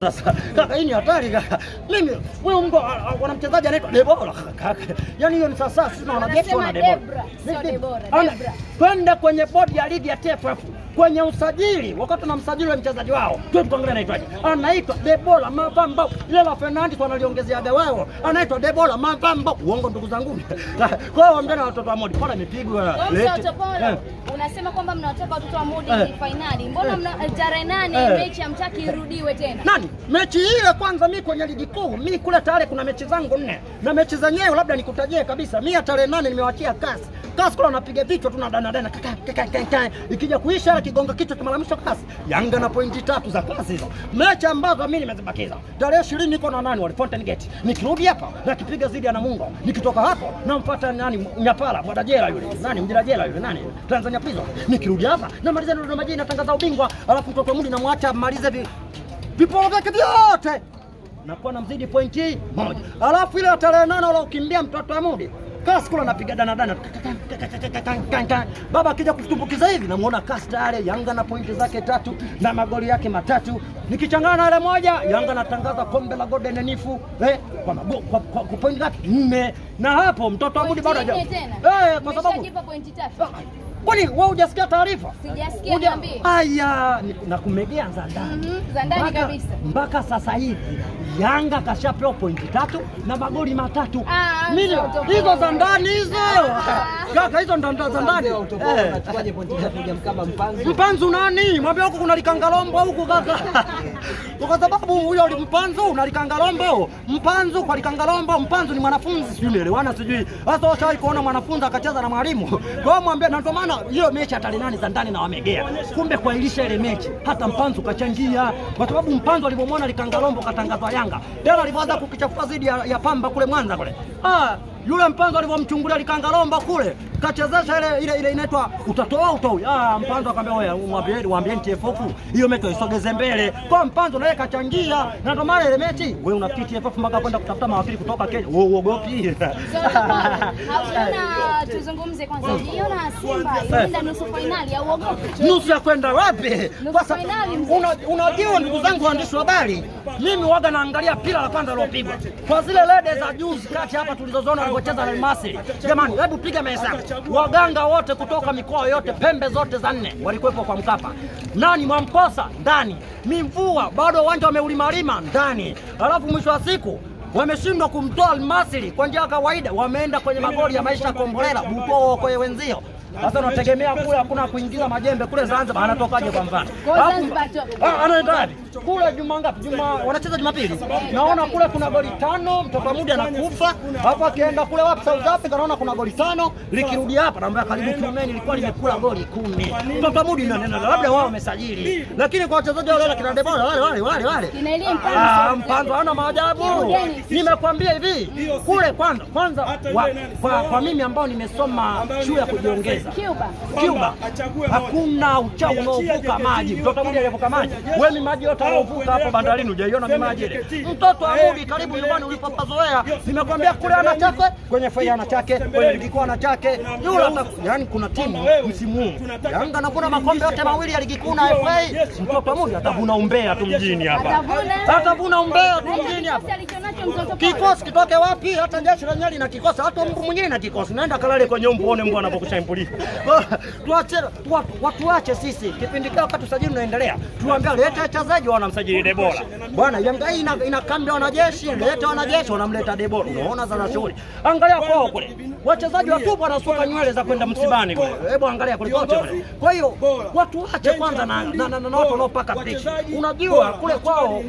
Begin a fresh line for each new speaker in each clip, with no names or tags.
Sasa kaka, hii ni hatari kaka. Mimi wewe mbwa wana mchezaji anaitwa Debora kaka. Yaani hiyo ni sasa sisi na wanajeshi wana Debora.
Sio Debora.
Kwenda kwenye bodi ya ligi ya TFF kwenye usajili, wakati tunamsajili wa mchezaji wao, tuangalie anaitwaje. Anaitwa Debora Mavambo. Ile la Fernandes wanaliongezea wao. Anaitwa Debora Mavambo. Uongo ndugu zangu. Kwa hiyo mjana watoto wa Modi pala imepigwa.
Unasema kwamba mnawataka watoto wa Modi finali. Mbona mna tarehe 8 mechi hamtaki irudiwe tena?
Nani? Mechi ile kwanza mimi kwenye ligi kuu, mimi kule tayari kuna mechi zangu 4. Na mechi zenyewe labda nikutajie kabisa. Mimi tarehe 8 nimewachia kasi. Kasi kule anapiga vichwa tu na dana. Ikija kuisha kigonga kichwa kimalamisho kasi. Yanga na pointi 3 za kasi hizo. Mechi ambazo mimi nimezibakiza. Tarehe 20 niko na nani wale Fountain Gate. Nikirudi hapa na kipiga zidi ya Namungo. Nikitoka hapo namfuata nani Nyapala, Mwadajela yule. Nani Mjirajela yule nani? Tanzania Prison. Nikirudi hapa namaliza ndo maji natangaza ubingwa, alafu mtoto Mudi namwacha amalize viporo vyake vyote. Nakuwa namzidi pointi 1. Alafu ile tarehe 8 wala ukimbia mtoto wa Mudi. Kasi kula napiga dana. Baba akija kutumbukiza hivi namuona Kasi tayari Yanga na pointi zake 3 na magoli yake 3. Nikichangana na ile moja Yanga natangaza kombe la Golden Nifu kwa pointi zake 4. Na hapo mtoto wa Mudi bado
kwa sababu umeshajipa pointi 3.
Kwani wewe hujasikia taarifa?
Sijasikia, niambie.
Aya, na kumegea za ndani.
Za ndani kabisa.
Mpaka sasa hivi Yanga kashapewa pointi 3 na magoli 3. Mimi hizo za ndani hizo. Kaka hizo ndo za ndani.
Unachukuaje pointi 3 hujamkaba Mpanzu?
Mpanzu nani? Mwambie huko kuna likangalombo huko kaka. Kwa sababu huyo Mpanzu unalikangalombo. Mpanzu kwa likangalombo, Mpanzu ni mwanafunzi sijui elewana sijui. Sasa washawahi kuona mwanafunzi akacheza na mwalimu. Kwa hiyo mwambie na ndio maana hiyo mechi tarehe 8 za ndani na wamegea. Kumbe kuailisha ile mechi hata Mpanzu kachangia. Kwa sababu Mpanzu alipomwona likangalombo katangazwa Yanga. Tena alipoanza kukichafua zidi ya Pamba kule Mwanza kule. Yule Mpanzu alipomchungulia likangalombo kule kachezesha ile inaitwa utatoa. Mpanzu akamwambia wewe mwambie TFF hiyo mechi isogeze mbele. Kwa Mpanzu naye kachangia na ndio maana ile mechi wewe unafikiri TFF mpaka kwenda kutafuta mawakili kutoka Kenya. Wewe uogopi.
Hauna tuzungumze kwanza. Unaona Simba inaenda nusu finali au uogopi?
Nusu ya kwenda wapi? Kwa sababu unajua ndugu zangu waandishi wa habari, mimi waga naangalia pila la kwanza lilopigwa. Kwa zile lede za juzi kati hapa tulizoziona walipocheza na Al-Masry. Jamani, hebu piga mahesabu. Waganga wote kutoka mikoa yote pembe zote za 4 walikuwepo kwa Mkapa. Nani Mwamposa ndani. Mimvua bado uwanja wameulimalima ndani. Alafu mwisho wa siku wameshindwa kumtoa Al-Masry kwa njia ya kawaida, wameenda kwenye magoli ya maisha Kombolela Bupo kwa wenzio. Sasa unategemea kule hakuna kuingiza majembe kule Zanzibar, anatokaje kwa mfano? Anaenda kule juma ngapi? Wanacheza Jumapili. Naona kule kuna goli 5, mtoto Mudi anakufa. Hapo akienda kule wapi South Africa naona kuna goli 5, likirudi hapa naambia karibu Kimeni ilikuwa limekula goli 10. Mtoto Mudi ndio labda wao wamesajili. Lakini kwa wachezaji wale kina Debora wale. Mpanzu hana maajabu. Nimekwambia hivi, kule kwanza kwa mimi ambao nimesoma shule ya kujiongeza Cuba hakuna uchawi unaovuka maji. Mtoto Mudi alivuka maji. Wewe maji yote anaovuka hapo bandarini hujaiona mimi maji ile. Mtoto wa Mudi karibu nyumbani ulipopazoea. Nimekwambia kule ana chake, kwenye FA ana chake, kwenye ligi kuu ana chake. Yule yani kuna timu msimu huu Yanga anavuna makombe yote mawili ya ligi kuu na FA. Mtoto wa Mudi atavuna umbea tu mjini hapa. Atavuna umbea tu mjini hapa. Kikosi kitoke wapi? Hata jeshi la Nyali na kikosi, hata mbu mwingine na kikosi. Naenda kalale kwenye mbu uone mbu anapokushambulia. Watu wache sisi kipindi kile wakati usajili unaendelea tuambia leta wachezaji wanamsajili Debora bwana. Yanga hii ina kambi ya wanajeshi, leta wanajeshi wanamleta Debora. Unaona sana shughuli. Angalia kwao kule wachezaji watupu wanasuka nywele za kwenda msibani kule. Hebu angalia kule kote kule. Kwa hiyo watu wache kwanza na watu wanaopaka bleach. Unajua kule kwao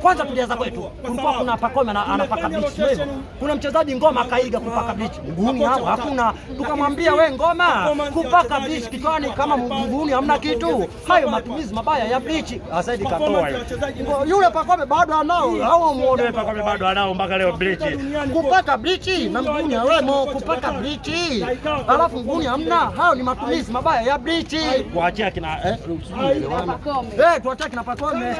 kwanza tulianza kwetu kulikuwa kuna Pakome anapaka bleach hivyo. Kuna mchezaji Ngoma kaiga kupaka bleach. Mguuni hapo hakuna. Tukamwambia we Ngoma kupaka bleach kichwani kama mguuni hamna kitu. Hayo matumizi mabaya ya bleach. Asaidi katoa hiyo. Yule Pakome bado anao. Hao muone Pakome bado anao mpaka leo bleach. Kupaka bleach na mguuni hawemo kupaka bleach. Alafu mguuni hamna. Hayo ni matumizi mabaya ya bleach. Kuachia kina tuachia kina Pakome.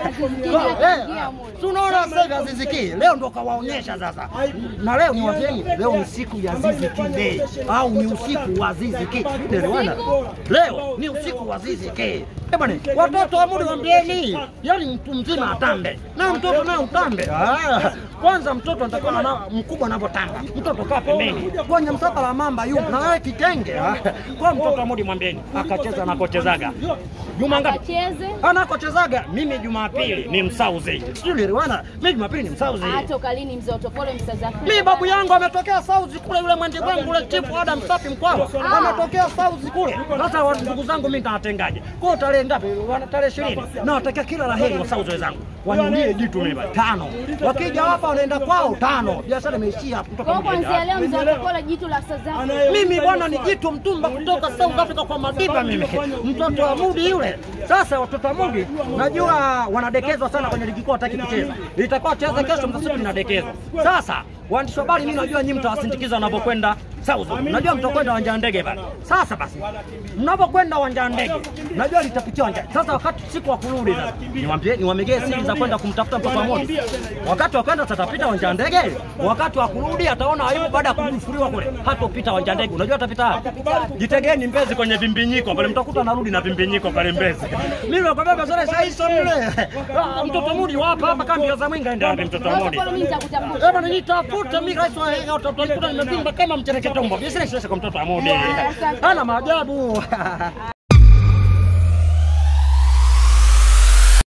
Tunaona sasa Aziz Ki leo ndo kawaonyesha sasa. Na leo ni wageni, leo ni siku ya Aziz Ki Day au ni usiku wa Aziz Ki. Leo ni usiku wa Aziz Ki. Bwana, watoto wa Mudi waambieni, yani mtu mzima atambe na mtoto naye utambe. Kwanza mtoto atakuwa na mkubwa anavyotanga, mtoto kaa pembeni kwenye msapa la mamba yupo na wewe kitenge. Kwa mtoto wa Mudi mwambieni akacheza anakochezaga. Juma ngapi? Anakochezaga. Mimi Jumapili ni msauzi. Sio liwana, mimi Jumapili ni msauzi.
Atoka lini mzee Otopolo msaza?
Mimi babu yangu ametokea Sauzi kule, yule mwende wangu ule Chifu Adam Safi Mkwawa. Ametokea Sauzi kule. Sasa ndugu zangu mimi nitawatengaje? Kwa tarehe ngapi? Tarehe 20. Na watakia kila laheri wa Sauzi wenzangu. Waniulie jitu mimi 5. Wakija hapa wanaenda kwao 5. Biashara imeishia hapo kutoka
Mudi. Kwa kuanzia leo mzee Otopolo jitu la South Africa.
Mimi bwana ni jitu mtumba kutoka South Africa kwa Madiba mimi. Mtoto wa Mudi yule. Sasa watoto wa Mudi najua wanadekezwa sana kwenye ligi kuu, hataki kucheza. Itakuwa cheza kesho mtasiku linadekezwa. Sasa waandishi habari, mimi najua nyinyi mtawasindikiza wanapokwenda South. Najua mtakwenda uwanja wa ndege pale. Sasa basi mnapokwenda uwanja wa ndege najua litapitia uwanja. Sasa wakati siku wa kurudi sasa niwaambie siri za kwenda kumtafuta mtoto wa Mudi. Wakati wa kwenda tutapita uwanja wa ndege, wakati wa kurudi ataona aibu baada ya kufufuliwa kule. Hatopita uwanja wa ndege. Unajua atapita wapi? Jitegeni Mbezi kwenye vimbinyiko pale, mtakuta narudi na vimbinyiko pale Mbezi. Mimi nakwambia sasa sasa mle. Mtoto Mudi wapo hapa kambi ya Zamwinga, ndio mtoto wa Mudi. Bwana nitafuta mimi rais wa utakuta nimevimba kama mchereketombo. Biashara kwa mtoto wa Mudi. Ana maajabu.